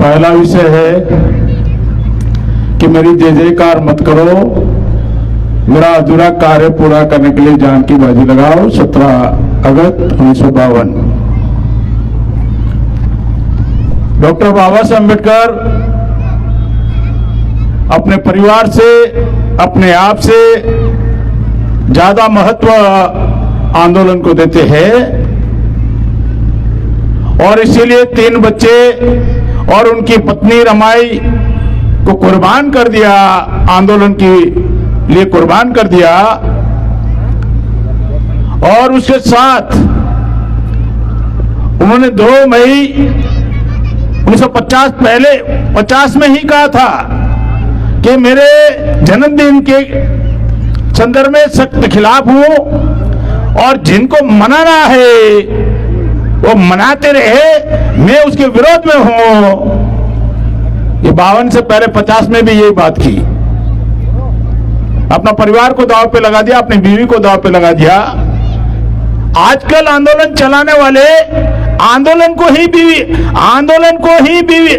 पहला विषय है कि मेरी जय जयकार मत करो, मेरा अधूरा कार्य पूरा करने के लिए जान की बाजी लगाओ। 17 अगस्त 1952। डॉक्टर बाबा साहब अम्बेडकर अपने परिवार से, अपने आप से ज्यादा महत्व आंदोलन को देते हैं और इसीलिए 3 बच्चे और उनकी पत्नी रमाई को कुर्बान कर दिया, आंदोलन के लिए कुर्बान कर दिया। और उसके साथ उन्होंने 2 मई 1950 पहले 50 में ही कहा था कि मेरे जन्मदिन के संदर्भ में सख्त खिलाफ हूं और जिनको मनाना है वो मनाते रहे, मैं उसके विरोध में हूं। ये 52 से पहले 50 में भी यही बात की। अपना परिवार को दांव पे लगा दिया, अपनी बीवी को दांव पे लगा दिया। आजकल आंदोलन चलाने वाले आंदोलन को ही बीवी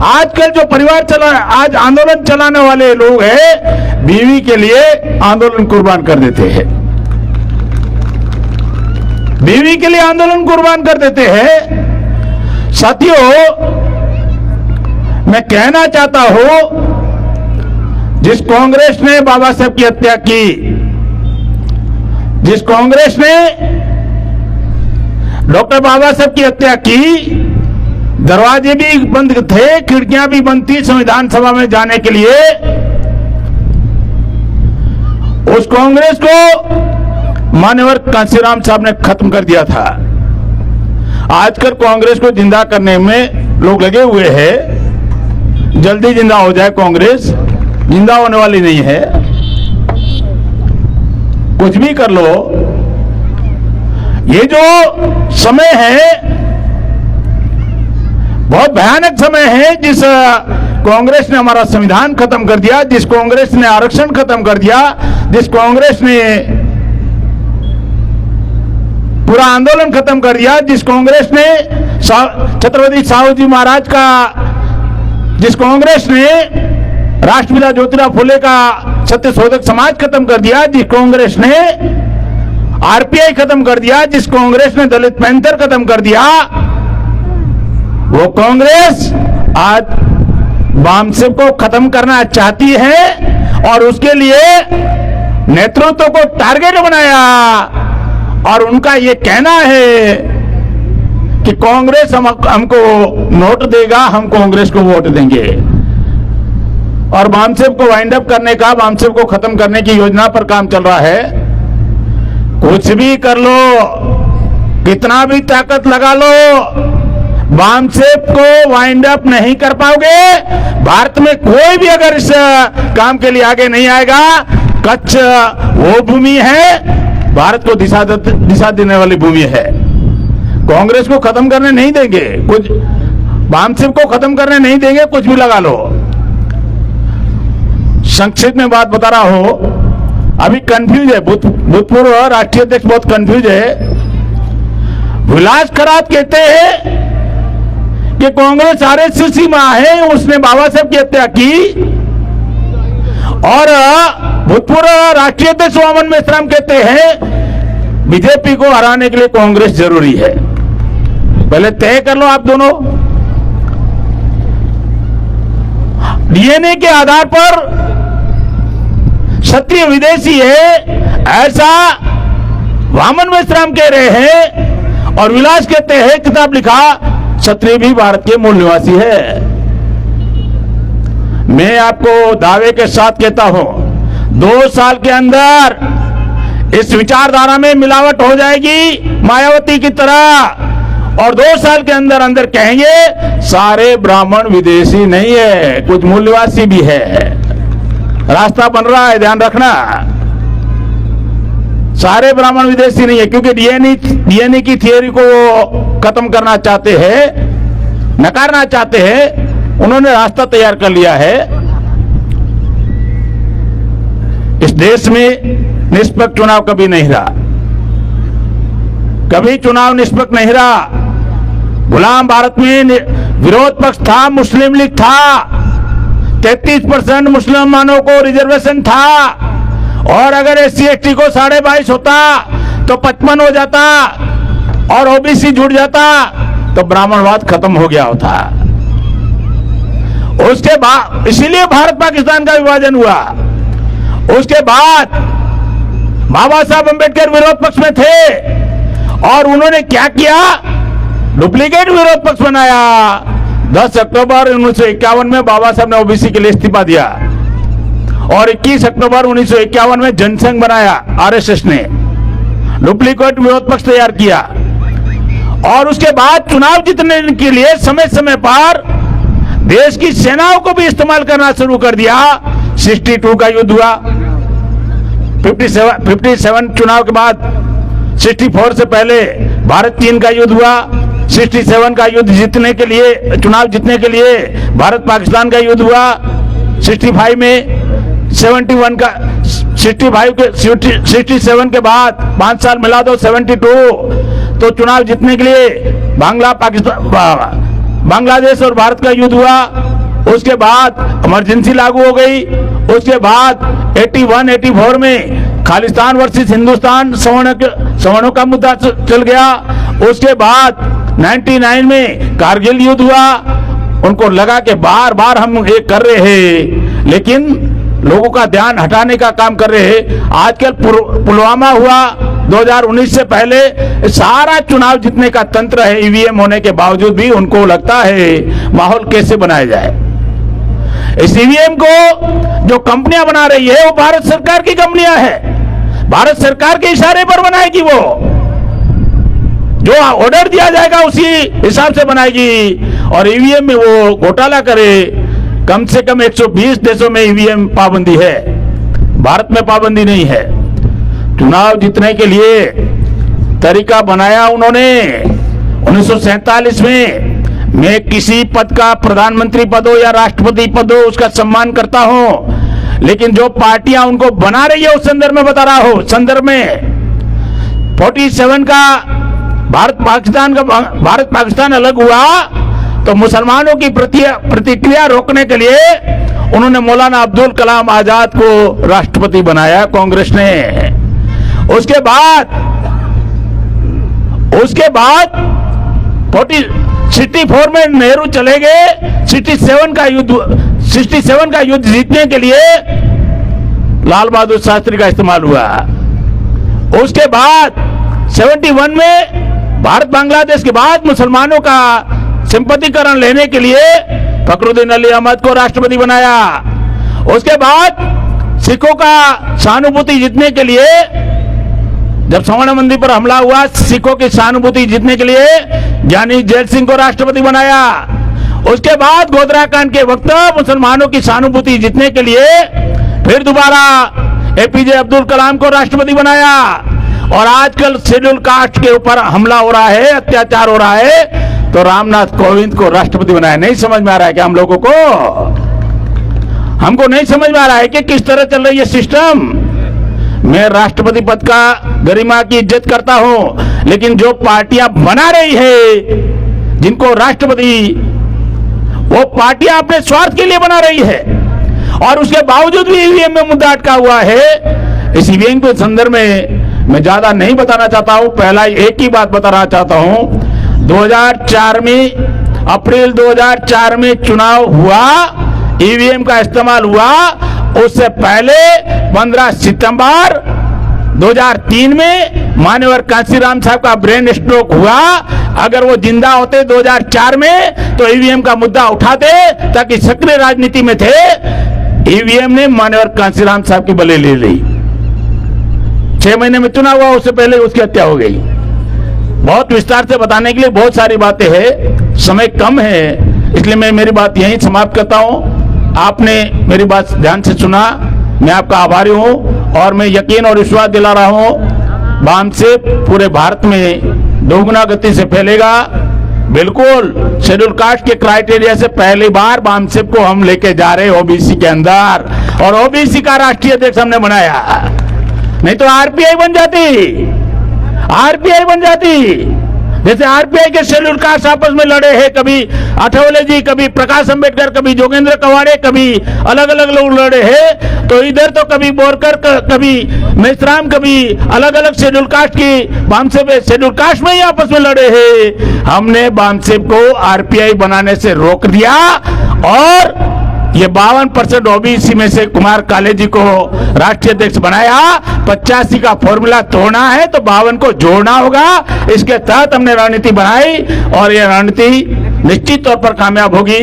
आजकल जो परिवार चला, आज आंदोलन चलाने वाले लोग हैं, बीवी के लिए आंदोलन कुर्बान कर देते हैं, बीवी के लिए आंदोलन कुर्बान कर देते हैं। साथियों, मैं कहना चाहता हूं, जिस कांग्रेस ने बाबा साहब की हत्या की, जिस कांग्रेस ने डॉक्टर बाबा साहब की हत्या की, दरवाजे भी बंद थे, खिड़कियां भी बंद थी संविधान सभा में जाने के लिए, उस कांग्रेस को मान्यवर कांशीराम साहब ने खत्म कर दिया था। आजकल कांग्रेस को जिंदा करने में लोग लगे हुए हैं। जल्दी जिंदा हो जाए कांग्रेस, जिंदा होने वाली नहीं है। कुछ भी कर लो। ये जो समय है बहुत भयानक समय है, जिस कांग्रेस ने हमारा संविधान खत्म कर दिया, जिस कांग्रेस ने आरक्षण खत्म कर दिया, जिस कांग्रेस ने पूरा आंदोलन खत्म कर दिया, जिस कांग्रेस ने छत्रपति साहू जी महाराज का, जिस कांग्रेस ने राष्ट्रपिता ज्योतिराव फुले का सत्य शोधक समाज खत्म कर दिया, जिस कांग्रेस ने आरपीआई खत्म कर दिया, जिस कांग्रेस ने दलित पैंथर खत्म कर दिया, वो कांग्रेस आज वामसे को खत्म करना चाहती है और उसके लिए नेतृत्व को टारगेट बनाया। और उनका ये कहना है कि कांग्रेस हमको नोट देगा, हम कांग्रेस को वोट देंगे। और वामसेव को वाइंड अप करने का, वामसेव को खत्म करने की योजना पर काम चल रहा है। कुछ भी कर लो, कितना भी ताकत लगा लो, वामसेव को वाइंड अप नहीं कर पाओगे। भारत में कोई भी अगर इस काम के लिए आगे नहीं आएगा, कच्छ वो भूमि है, भारत को दिशा देने वाली भूमि है। कांग्रेस को खत्म करने नहीं देंगे, कुछ वामसेव को खत्म करने नहीं देंगे, कुछ भी लगा लो। संक्षिप्त में बात बता रहा हूं, अभी कंफ्यूज है, भूतपूर्व राष्ट्रीय अध्यक्ष बहुत कंफ्यूज है। विलास खरात कहते हैं कि कांग्रेस आरएसएस मां है, उसने बाबा साहब की हत्या की। और भूतपूर्व राष्ट्रीय अध्यक्ष वामन मेश्राम कहते हैं बीजेपी को हराने के लिए कांग्रेस जरूरी है। पहले तय कर लो आप दोनों। डीएनए के आधार पर क्षत्रिय विदेशी है, ऐसा वामन मेश्राम कह रहे हैं। और विलास कहते हैं, किताब लिखा, क्षत्रिय भी भारत के मूल निवासी है। मैं आपको दावे के साथ कहता हूं, 2 साल के अंदर इस विचारधारा में मिलावट हो जाएगी मायावती की तरह। और 2 साल के अंदर अंदर कहेंगे सारे ब्राह्मण विदेशी नहीं है, कुछ मूल निवासी भी है। रास्ता बन रहा है, ध्यान रखना। सारे ब्राह्मण विदेशी नहीं है, क्योंकि डीएनए की थियोरी को वो खत्म करना चाहते हैं, नकारना चाहते हैं। उन्होंने रास्ता तैयार कर लिया है। इस देश में निष्पक्ष चुनाव कभी नहीं रहा, कभी चुनाव निष्पक्ष नहीं रहा। गुलाम भारत में विरोध पक्ष था, मुस्लिम लीग था, 33% मुसलमानों को रिजर्वेशन था, और अगर SC/ST को 22.5 होता तो 55 हो जाता, और OBC जुड़ जाता तो ब्राह्मणवाद खत्म हो गया होता। उसके बाद इसीलिए भारत पाकिस्तान का विभाजन हुआ। उसके बाद बाबा साहब अंबेडकर विरोध पक्ष में थे और उन्होंने क्या किया, डुप्लीकेट विरोध पक्ष बनाया। 10 अक्टूबर 1951 में बाबा साहब ने OBC के लिए इस्तीफा दिया और 21 अक्टूबर 1951 में जनसंघ बनाया। RSS ने डुप्लीकेट विरोध पक्ष तैयार किया और उसके बाद चुनाव जीतने के लिए समय समय पर देश की सेनाओं को भी इस्तेमाल करना शुरू कर दिया। 62 का युद्ध हुआ, 57 चुनाव के बाद 64 से पहले भारत चीन का युद्ध हुआ। 67 का युद्ध जीतने के लिए, चुनाव जीतने के लिए भारत पाकिस्तान का युद्ध हुआ। 65 में 71 का 67 के बाद 5 साल मिला दो 72, तो चुनाव जीतने के लिए बांग्लादेश और भारत का युद्ध हुआ। उसके बाद इमरजेंसी लागू हो गई। उसके बाद 81-84 में खालिस्तान वर्सेस हिंदुस्तान, सवर्णों का मुद्दा चल गया। उसके बाद 99 में कारगिल युद्ध हुआ। उनको लगा कि बार बार हम ये कर रहे हैं, लेकिन लोगों का ध्यान हटाने का काम कर रहे हैं। आजकल पुलवामा हुआ 2019 से पहले, सारा चुनाव जीतने का तंत्र है। EVM होने के बावजूद भी उनको लगता है माहौल कैसे बनाया जाए। इस EVM को जो कंपनियां बना रही है वो भारत सरकार की कंपनियां है। भारत सरकार के इशारे पर बनाएगी, वो जो ऑर्डर दिया जाएगा उसी हिसाब से बनाएगी और EVM में वो घोटाला करे। कम से कम 120 देशों में EVM पाबंदी है, भारत में पाबंदी नहीं है। चुनाव जीतने के लिए तरीका बनाया उन्होंने 1947 में। मैं किसी पद का, प्रधानमंत्री पद हो या राष्ट्रपति पद हो, उसका सम्मान करता हूं, लेकिन जो पार्टियां उनको बना रही है उस संदर्भ में बता रहा हूं। संदर्भ में 47 का भारत पाकिस्तान अलग हुआ तो मुसलमानों की प्रतिक्रिया रोकने के लिए उन्होंने मौलाना अब्दुल कलाम आजाद को राष्ट्रपति बनाया कांग्रेस ने। उसके बाद 64 में नेहरू चले गए। 67 का युद्ध जीतने के लिए लाल बहादुर शास्त्री का इस्तेमाल हुआ। उसके बाद 71 में भारत बांग्लादेश के बाद मुसलमानों का सिंपतिकरण लेने के लिए फखरुद्दीन अली अहमद को राष्ट्रपति बनाया। उसके बाद सिखों का सहानुभूति जीतने के लिए, जब स्वर्ण मंदिर पर हमला हुआ, सिखों की सहानुभूति जीतने के लिए ज्ञानी जैल सिंह को राष्ट्रपति बनाया। उसके बाद गोधरा कांड के वक्त मुसलमानों की सहानुभूति जीतने के लिए फिर दोबारा APJ अब्दुल कलाम को राष्ट्रपति बनाया। और आजकल शेड्यूल कास्ट के ऊपर हमला हो रहा है, अत्याचार हो रहा है, तो रामनाथ कोविंद को राष्ट्रपति बनाया। नहीं समझ में आ रहा है क्या हम लोगों को? हमको नहीं समझ में आ रहा है कि किस तरह चल रही है सिस्टम। मैं राष्ट्रपति पद का गरिमा की इज्जत करता हूं, लेकिन जो पार्टियां बना रही है जिनको राष्ट्रपति, वो पार्टियां अपने स्वार्थ के लिए बना रही है और उसके बावजूद भी EVM में मुद्दा अटका हुआ है। इस EVM के संदर्भ में मैं ज्यादा नहीं बताना चाहता हूं, पहला एक ही बात बताना चाहता हूं। 2004 में, अप्रैल 2004 में चुनाव हुआ, EVM का इस्तेमाल हुआ। उससे पहले 15 सितंबर 2003 में मान्यवर कांशीराम साहब का ब्रेन स्ट्रोक हुआ। अगर वो जिंदा होते 2004 में तो EVM का मुद्दा उठाते, ताकि सक्रिय राजनीति में थे। EVM ने मान्यवर कांशीराम साहब की बलि ले ली। 6 महीने में चुनाव हुआ, उससे पहले उसकी हत्या हो गई। बहुत विस्तार से बताने के लिए बहुत सारी बातें हैं, समय कम है, इसलिए मैं मेरी बात यहीं समाप्त करता हूं। आपने मेरी बात ध्यान से सुना, मैं आपका आभारी हूं और मैं यकीन और विश्वास दिला रहा हूं बामसेफ पूरे भारत में दोगुना गति से फैलेगा। बिल्कुल शेड्यूल कास्ट के क्राइटेरिया से पहली बार बामसेफ को हम लेके जा रहे OBC के अंदर, और OBC का राष्ट्रीय अध्यक्ष हमने बनाया। नहीं तो RPI बन जाती, जैसे आरपीआई के शेड्यूल कास्ट आपस में लड़े हैं, कभी आठवले जी, कभी प्रकाश अंबेडकर, कभी जोगेंद्र कवाड़े, कभी अलग अलग लोग लड़े हैं। तो इधर तो कभी बोरकर, कभी मेश्राम, कभी अलग अलग शेड्यूल कास्ट की बामसेब शेड्यूल कास्ट में ही आपस में लड़े हैं। हमने बामसेब को आरपीआई बनाने से रोक दिया और ये 52% ओबीसी में से कुमार काले जी को राष्ट्रीय अध्यक्ष बनाया। 85 का फॉर्मूला तोड़ना है तो 52 को जोड़ना होगा। इसके तहत हमने रणनीति बनाई और ये रणनीति निश्चित तौर पर कामयाब होगी।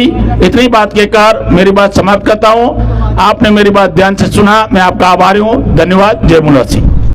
इतनी बात कहकर मेरी बात समाप्त करता हूं। आपने मेरी बात ध्यान से सुना, मैं आपका आभारी हूं। धन्यवाद। जय मुला सिंह।